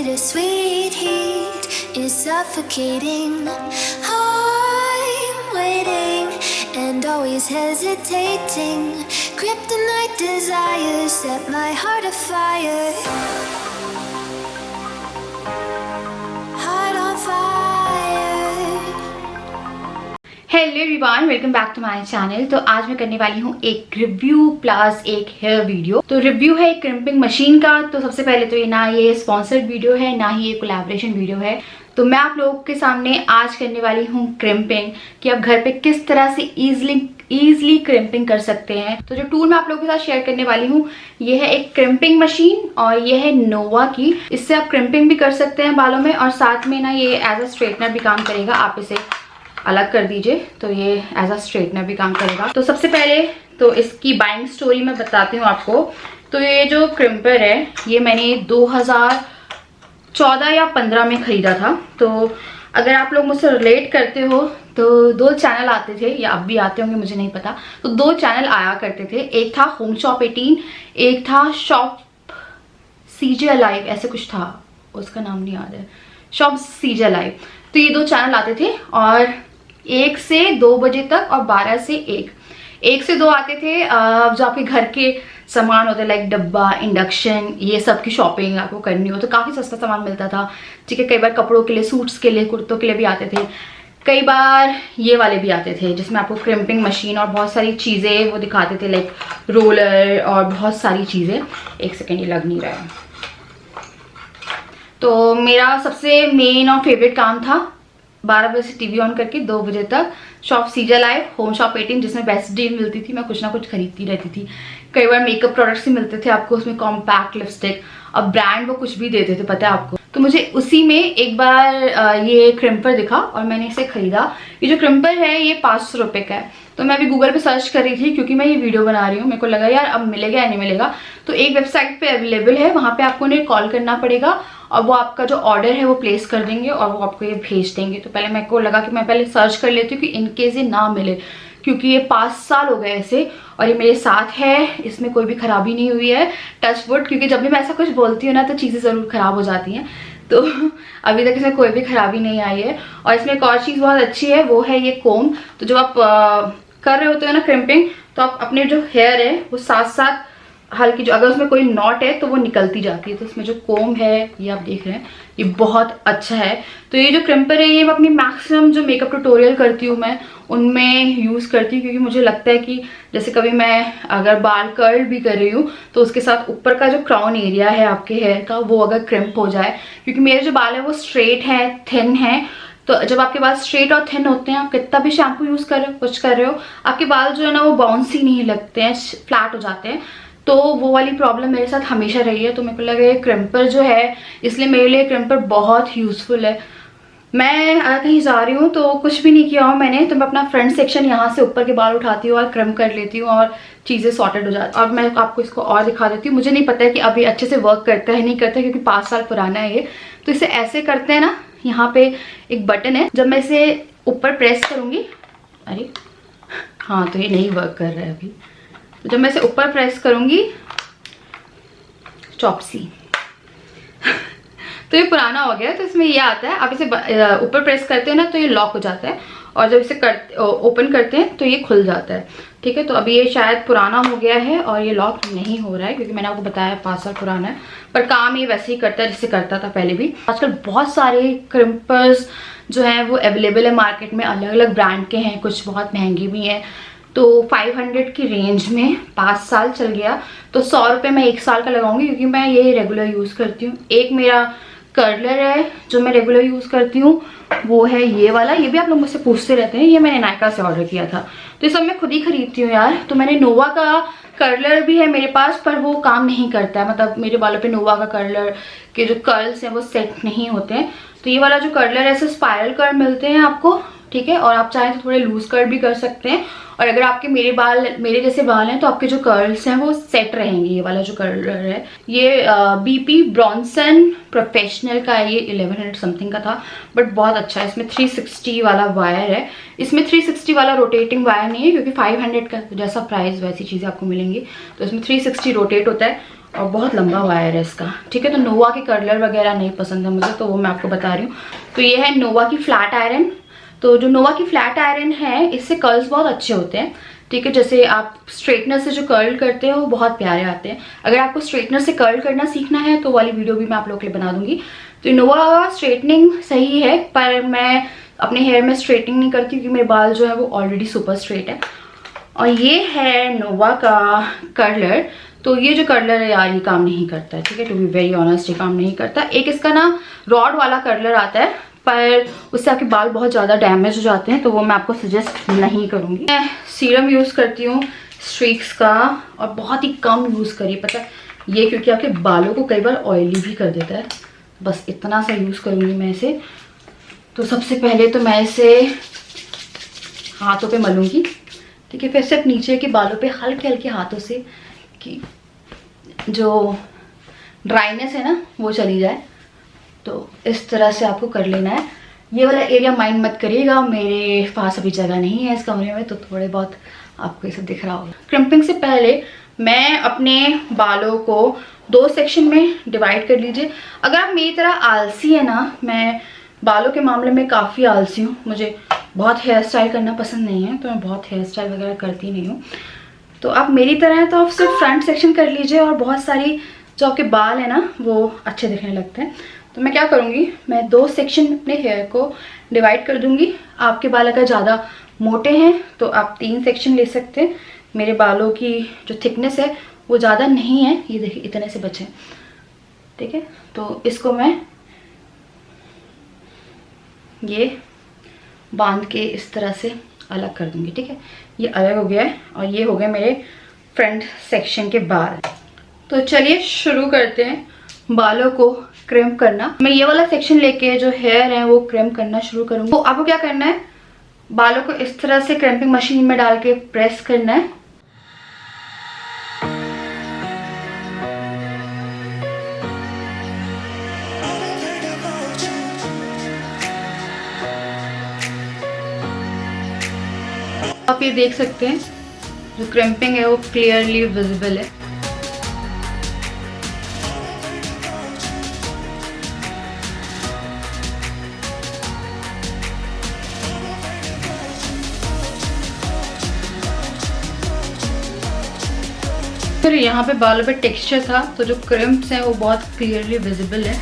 bittersweet heat is suffocating. I'm waiting and always hesitating. Kryptonite desires set my heart afire. Heart on fire. Hello everyone, welcome back to my channel. तो आज मैं करने वाली हूँ एक review plus एक hair video. तो review है एक क्रिम्पिंग मशीन का। तो सबसे पहले तो ये ना ये स्पॉन्सर्ड वीडियो है ना ही ये कोलैबोरेशन वीडियो है। तो मैं आप लोगों के सामने आज करने वाली हूँ क्रिम्पिंग, कि आप घर पे किस तरह से ईजिली क्रिम्पिंग कर सकते हैं। तो जो टूल मैं आप लोगों के साथ शेयर करने वाली हूँ ये है एक क्रिम्पिंग मशीन और ये है नोवा की। इससे आप क्रिम्पिंग भी कर सकते हैं बालों में और साथ में ना ये एज अ स्ट्रेटनर भी काम करेगा। आप इसे अलग कर दीजिए तो ये एज अ स्ट्रेटनर भी काम करेगा। तो सबसे पहले तो इसकी बाइंग स्टोरी मैं बताती हूँ आपको। तो ये जो क्रिम्पर है ये मैंने 2014 या 15 में खरीदा था। तो अगर आप लोग मुझसे रिलेट करते हो तो दो चैनल आते थे, या अब भी आते होंगे मुझे नहीं पता। तो दो चैनल आया करते थे, एक था होम शॉप 18, एक था शॉप सीजे अलाइव, ऐसे कुछ था, उसका नाम नहीं याद है, शॉप सीजे अलाइव। तो ये दो चैनल आते थे और 1 से 2 बजे तक और 12 से 1 से 2 आते थे। जो आपके घर के सामान होते लाइक डब्बा, इंडक्शन, ये सब की शॉपिंग आपको करनी हो तो काफ़ी सस्ता सामान मिलता था। ठीक है, कई बार कपड़ों के लिए, सूट्स के लिए, कुर्तों के लिए भी आते थे। कई बार ये वाले भी आते थे जिसमें आपको क्रिम्पिंग मशीन और बहुत सारी चीज़ें वो दिखाते थे, लाइक रोलर और बहुत सारी चीज़ें। एक सेकेंड, ये लग नहीं रहा है। तो मेरा सबसे मेन और फेवरेट काम था 12 बजे से टीवी ऑन करके 2 बजे तक शॉप सीजे लाइव, होम शॉप 18 जिसमें बेस्ट डील मिलती थी। मैं कुछ ना कुछ खरीदती रहती थी। कई बार मेकअप प्रोडक्ट्स ही मिलते थे आपको उसमें, कॉम्पैक्ट लिपस्टिक, अब ब्रांड वो कुछ भी देते थे, पता है आपको। तो मुझे उसी में एक बार ये क्रिम्पर दिखा और मैंने इसे खरीदा। ये जो क्रिम्पर है ये 500 रुपये का है। तो मैं अभी गूगल पे सर्च कर रही थी क्योंकि मैं ये वीडियो बना रही हूँ। मेरे को लगा यार अब मिलेगा या नहीं मिलेगा। तो एक वेबसाइट पे अवेलेबल है, वहाँ पे आपको उन्हें कॉल करना पड़ेगा और वो आपका जो ऑर्डर है वो प्लेस कर देंगे और वो आपको ये भेज देंगे। तो पहले मेरे को लगा कि मैं पहले सर्च कर लेती हूँ कि इनकेस ये ना मिले, क्योंकि ये 5 साल हो गए ऐसे और ये मेरे साथ है, इसमें कोई भी खराबी नहीं हुई है, टच वुड। क्योंकि जब भी मैं ऐसा कुछ बोलती हूँ ना तो चीज़ें ज़रूर ख़राब हो जाती हैं। तो अभी तक इसमें कोई भी खराबी नहीं आई है। और इसमें एक और चीज़ बहुत अच्छी है, वो है ये कोम। तो जब आप कर रहे होते हो ना क्रिम्पिंग, तो आप अपने जो हेयर है वो साथ साथ हल्की, जो अगर उसमें कोई नॉट है तो वो निकलती जाती है। तो इसमें जो कोम है ये आप देख रहे हैं, ये बहुत अच्छा है। तो ये जो क्रिम्पर है ये मैं अपनी मैक्सिमम जो मेकअप ट्यूटोरियल करती हूँ मैं उनमें यूज़ करती हूँ, क्योंकि मुझे लगता है कि जैसे कभी मैं अगर बाल कर्ल भी कर रही हूँ तो उसके साथ ऊपर का जो क्राउन एरिया है आपके हेयर का वो अगर क्रिम्प हो जाए, क्योंकि मेरे जो बाल है वो स्ट्रेट है, थिन है। तो जब आपके बाल स्ट्रेट और थिन होते हैं, आप कितना भी शैम्पू यूज़ कर रहे हो, कुछ कर रहे हो, आपके बाल जो है ना वो बाउंसी नहीं लगते हैं, फ्लैट हो जाते हैं। तो वो वाली प्रॉब्लम मेरे साथ हमेशा रही है। तो मेरे को लगा ये क्रिम्पर जो है, इसलिए मेरे लिए क्रिम्पर बहुत यूज़फुल है। मैं अगर कहीं जा रही हूँ तो कुछ भी नहीं किया हूँ मैंने, तो मैं अपना फ्रंट सेक्शन यहाँ से ऊपर के बाल उठाती हूँ और क्रिम कर लेती हूँ और चीज़ें सॉर्टेड हो जाती। और मैं आपको इसको और दिखा देती हूँ। मुझे नहीं पता है कि अभी अच्छे से वर्क करता है नहीं करता है, क्योंकि 5 साल पुराना है ये। तो इसे ऐसे करते हैं ना, यहाँ पे एक बटन है, जब मैं इसे ऊपर प्रेस करूँगी, अरे हाँ, तो ये नहीं वर्क कर रहा है अभी। तो जब मैं इसे ऊपर प्रेस करूँगी, चॉपसी तो ये पुराना हो गया। तो इसमें ये आता है, आप इसे ऊपर प्रेस करते हैं ना तो ये लॉक हो जाता है, और जब इसे ओपन करते हैं तो ये खुल जाता है। ठीक है, तो अभी ये शायद पुराना हो गया है और ये लॉक नहीं हो रहा है, क्योंकि मैंने आपको बताया 5 साल पुराना है। पर काम ये वैसे ही करता है जैसे करता था पहले भी। आजकल बहुत सारे क्रिम्पर्स जो हैं वो अवेलेबल है मार्केट में, अलग अलग ब्रांड के हैं, कुछ बहुत महंगे भी हैं। तो 500 की रेंज में 5 साल चल गया। तो 100 रुपये मैं 1 साल का लगाऊंगी, क्योंकि मैं ये रेगुलर यूज़ करती हूँ। एक मेरा कर्लर है जो मैं रेगुलर यूज़ करती हूँ, वो है ये वाला। ये भी आप लोग मुझसे पूछते रहते हैं, ये मैंने नायका से ऑर्डर किया था। तो ये सब मैं खुद ही खरीदती हूँ यार। तो मैंने नोवा का कर्लर भी है मेरे पास, पर वो काम नहीं करता है। मतलब मेरे बालों पे नोवा का कर्लर के जो कर्ल्स हैं वो सेट नहीं होते हैं। तो ये वाला जो कर्लर है, ऐसे स्पाइरल कर्ल मिलते हैं आपको। ठीक है, और आप चाहें तो थोड़े लूज कर्ल भी कर सकते हैं। और अगर आपके मेरे जैसे बाल हैं तो आपके जो कर्ल्स हैं वो सेट रहेंगे। ये वाला जो कर्लर है ये बीपी ब्रॉन्सन प्रोफेशनल का है, ये 1100 समथिंग का था, बट बहुत अच्छा है। इसमें 360 वाला वायर है। इसमें 360 वाला रोटेटिंग वायर नहीं है, क्योंकि 500 का जैसा प्राइस वैसी चीज़ें आपको मिलेंगी। तो इसमें 360 रोटेट होता है और बहुत लंबा वायर है इसका, ठीक है। तो नोवा के कर्लर वगैरह नहीं पसंद है मुझे, तो वो मैं आपको बता रही हूँ। तो ये है नोवा की फ्लैट आयरन। तो जो नोवा की फ्लैट आयरन है, इससे कर्ल्स बहुत अच्छे होते हैं, ठीक है। जैसे आप स्ट्रेटनर से जो कर्ल करते हो वो बहुत प्यारे आते हैं। अगर आपको स्ट्रेटनर से कर्ल करना सीखना है तो वाली वीडियो भी मैं आप लोगों के लिए बना दूंगी। तो नोवा स्ट्रेटनिंग सही है, पर मैं अपने हेयर में स्ट्रेटनिंग नहीं करती क्योंकि मेरे बाल जो है वो ऑलरेडी सुपर स्ट्रेट है। और ये है नोवा का कर्लर। तो ये जो कर्लर है यार, ये काम नहीं करता है, ठीक है। टू बी वेरी ऑनेस्ट, ये काम नहीं करता। एक इसका ना रॉड वाला कर्लर आता है, पर उससे आपके बाल बहुत ज़्यादा डैमेज हो जाते हैं, तो वो मैं आपको सजेस्ट नहीं करूँगी। मैं सीरम यूज़ करती हूँ स्ट्रीक्स का, और बहुत ही कम यूज़ करिए, पता है ये, क्योंकि आपके बालों को कई बार ऑयली भी कर देता है। बस इतना सा यूज़ करूँगी मैं इसे। तो सबसे पहले तो मैं इसे हाथों पे मलूँगी, ठीक है। फिर सिर्फ नीचे के बालों पे हल्के हल्के हाथों से, कि जो ड्राइनेस है ना वो चली जाए। तो इस तरह से आपको कर लेना है। ये वाला एरिया माइंड मत करिएगा, मेरे पास अभी जगह नहीं है इस कमरे में, तो थोड़े बहुत आपको ये सब दिख रहा होगा। क्रिम्पिंग से पहले मैं अपने बालों को 2 सेक्शन में डिवाइड कर लीजिए। अगर आप मेरी तरह आलसी है ना, मैं बालों के मामले में काफ़ी आलसी हूँ, मुझे बहुत हेयर स्टाइल करना पसंद नहीं है, तो मैं बहुत हेयर स्टाइल वगैरह करती नहीं हूँ। तो आप मेरी तरह हैं तो आप सिर्फ फ्रंट सेक्शन कर लीजिए, और बहुत सारी जो आपके बाल है ना वो अच्छे दिखने लगते हैं। तो मैं क्या करूँगी, मैं 2 सेक्शन अपने हेयर को डिवाइड कर दूँगी। आपके बाल अगर ज़्यादा मोटे हैं तो आप 3 सेक्शन ले सकते हैं। मेरे बालों की जो थिकनेस है वो ज़्यादा नहीं है, ये देखिए इतने से बचे, ठीक है। तो इसको मैं ये बांध के इस तरह से अलग कर दूँगी, ठीक है। ये अलग हो गया है, और ये हो गए मेरे फ्रंट सेक्शन के बाल। तो चलिए शुरू करते हैं बालों को क्रिम्प करना। मैं ये वाला सेक्शन लेके जो हेयर है वो क्रिम्प करना शुरू करूँगी। तो आपको क्या करना है, बालों को इस तरह से क्रिम्पिंग मशीन में डाल के प्रेस करना है। आप ये देख सकते हैं जो क्रिम्पिंग है वो क्लियरली विजिबल है। फिर यहाँ पे बालों पे टेक्सचर था, तो जो क्रिम्प्स हैं वो बहुत क्लियरली विजिबल है।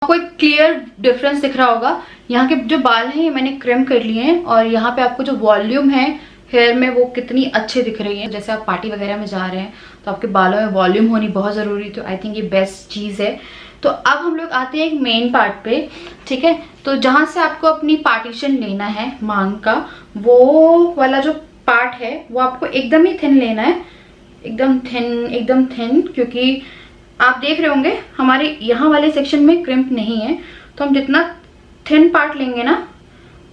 आपको एक क्लियर डिफरेंस दिख रहा होगा। यहाँ के जो बाल हैं ये मैंने क्रिम कर लिए हैं, और यहाँ पे आपको जो वॉल्यूम है हेयर में वो कितनी अच्छे दिख रही है। जैसे आप पार्टी वगैरह में जा रहे हैं तो आपके बालों में वॉल्यूम होनी बहुत ज़रूरी, तो आई थिंक ये बेस्ट चीज़ है। तो अब हम लोग आते हैं एक मेन पार्ट पे, ठीक है। तो जहाँ से आपको अपनी पार्टीशन लेना है मांग का, वो वाला जो पार्ट है वो आपको एकदम ही थिन लेना है, एकदम थिन, क्योंकि आप देख रहे होंगे हमारे यहाँ वाले सेक्शन में क्रिम्प नहीं है। तो हम जितना थिन पार्ट लेंगे ना,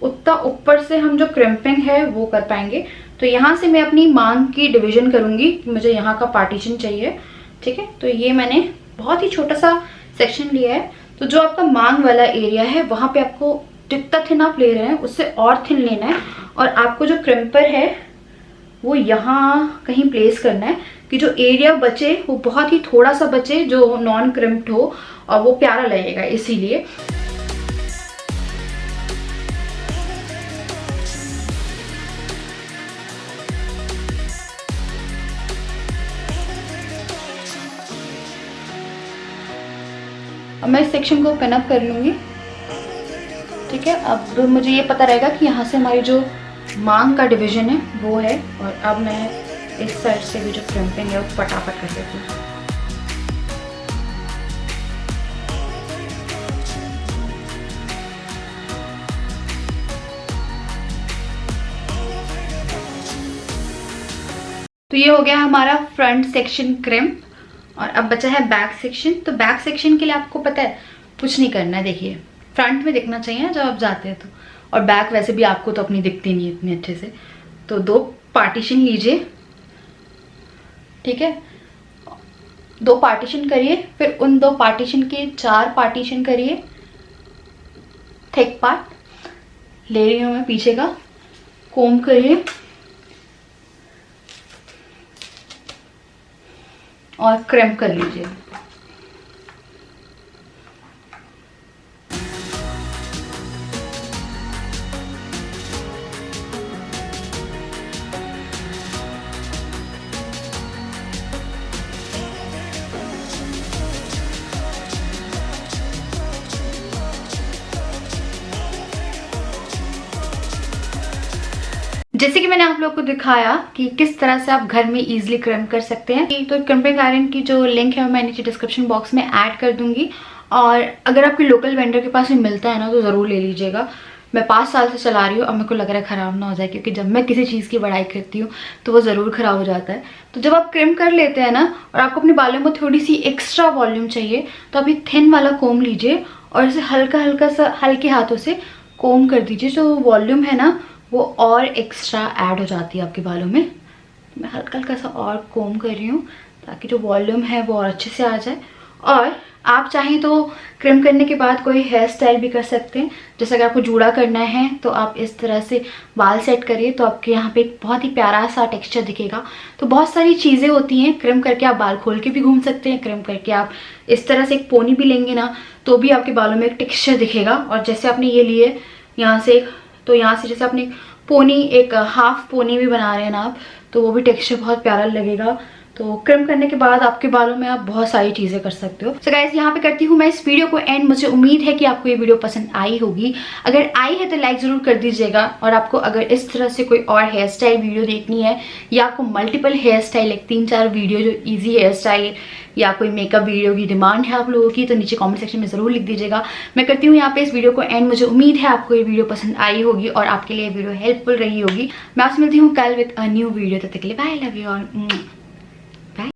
उतना ऊपर से हम जो क्रिम्पिंग है वो कर पाएंगे। तो यहाँ से मैं अपनी मांग की डिवीजन करूँगी कि मुझे यहाँ का पार्टीशन चाहिए, ठीक है। तो ये मैंने बहुत ही छोटा सा सेक्शन लिया है। तो जो आपका मांग वाला एरिया है वहाँ पे आपको जितना थिन आप ले रहे हैं उससे और थिन लेना है, और आपको जो क्रिम्पर है वो यहाँ कहीं प्लेस करना है कि जो एरिया बचे वो बहुत ही थोड़ा सा बचे, जो नॉन क्रिम्प्ड हो, और वो प्यारा लगेगा इसीलिए। अब मैं इस सेक्शन को पिन अप कर लूँगी, ठीक है। अब मुझे ये पता रहेगा कि यहाँ से हमारी जो मांग का डिवीजन है वो है, और अब मैं इस साइड से भी जो क्रिम्पिंग है वो फटाफट कर देती हूँ। तो ये हो गया हमारा फ्रंट सेक्शन क्रिम्प और अब बचा है बैक सेक्शन। तो बैक सेक्शन के लिए आपको पता है कुछ नहीं करना है। देखिए फ्रंट में दिखना चाहिए ना जब आप जाते हैं तो, और बैक वैसे भी आपको तो अपनी दिखती नहीं है इतनी अच्छे से। तो 2 पार्टीशन लीजिए, ठीक है, 2 पार्टीशन करिए, फिर उन 2 पार्टीशन के 4 पार्टीशन करिए। थिक पार्ट ले रही हूँ मैं पीछे का, कोम करिए और क्रिम्प कर लीजिए। जैसे कि मैंने आप लोगों को दिखाया कि किस तरह से आप घर में इजीली क्रिम्प कर सकते हैं, तो क्रिम्पिंग आयरन की जो लिंक है मैं नीचे डिस्क्रिप्शन बॉक्स में ऐड कर दूंगी। और अगर आपके लोकल वेंडर के पास भी मिलता है ना तो ज़रूर ले लीजिएगा। मैं 5 साल से चला रही हूँ और मेरे को लग रहा है ख़राब ना हो जाए, क्योंकि जब मैं किसी चीज़ की बड़ाई करती हूँ तो वो ज़रूर ख़राब हो जाता है। तो जब आप क्रिम्प कर लेते हैं ना और आपको अपने बालों में थोड़ी सी एक्स्ट्रा वॉल्यूम चाहिए तो आप ये थिन वाला कोम लीजिए और इसे हल्का हल्का सा हल्के हाथों से कोम कर दीजिए। जो वॉल्यूम है ना वो और एक्स्ट्रा ऐड हो जाती है आपके बालों में। मैं हल्का हल्का सा और कोम कर रही हूँ ताकि जो वॉल्यूम है वो और अच्छे से आ जाए। और आप चाहें तो क्रिम करने के बाद कोई हेयर स्टाइल भी कर सकते हैं। जैसे अगर आपको जूड़ा करना है तो आप इस तरह से बाल सेट करिए तो आपके यहाँ पे एक बहुत ही प्यारा सा टेक्सचर दिखेगा। तो बहुत सारी चीज़ें होती हैं। क्रिम करके आप बाल खोल के भी घूम सकते हैं, क्रिम करके आप इस तरह से एक पोनी भी लेंगे ना तो भी आपके बालों में एक टेक्सचर दिखेगा। और जैसे आपने ये लिए यहाँ से, तो यहाँ से जैसे आपने पोनी, एक हाफ पोनी भी बना रहे हैं ना आप, तो वो भी टेक्सचर बहुत प्यारा लगेगा। तो क्रिम करने के बाद आपके बालों में आप बहुत सारी चीज़ें कर सकते हो। सो गाइस यहाँ पे करती हूँ मैं इस वीडियो को एंड। मुझे उम्मीद है कि आपको ये वीडियो पसंद आई होगी। अगर आई है तो लाइक ज़रूर कर दीजिएगा। और आपको अगर इस तरह से कोई और हेयर स्टाइल वीडियो देखनी है या आपको मल्टीपल हेयर स्टाइल, एक 3-4 वीडियो जो ईजी हेयर स्टाइल या कोई मेकअप वीडियो की डिमांड है आप लोगों की, तो नीचे कमेंट सेक्शन में ज़रूर लिख दीजिएगा। मैं करती हूँ यहाँ पे इस वीडियो को एंड। मुझे उम्मीद है आपको ये वीडियो पसंद आई होगी और आपके लिए वीडियो हेल्पफुल रही होगी। मैं आपसे मिलती हूँ कल विद अ न्यू वीडियो। तब तक के लिए बाय, लव यू और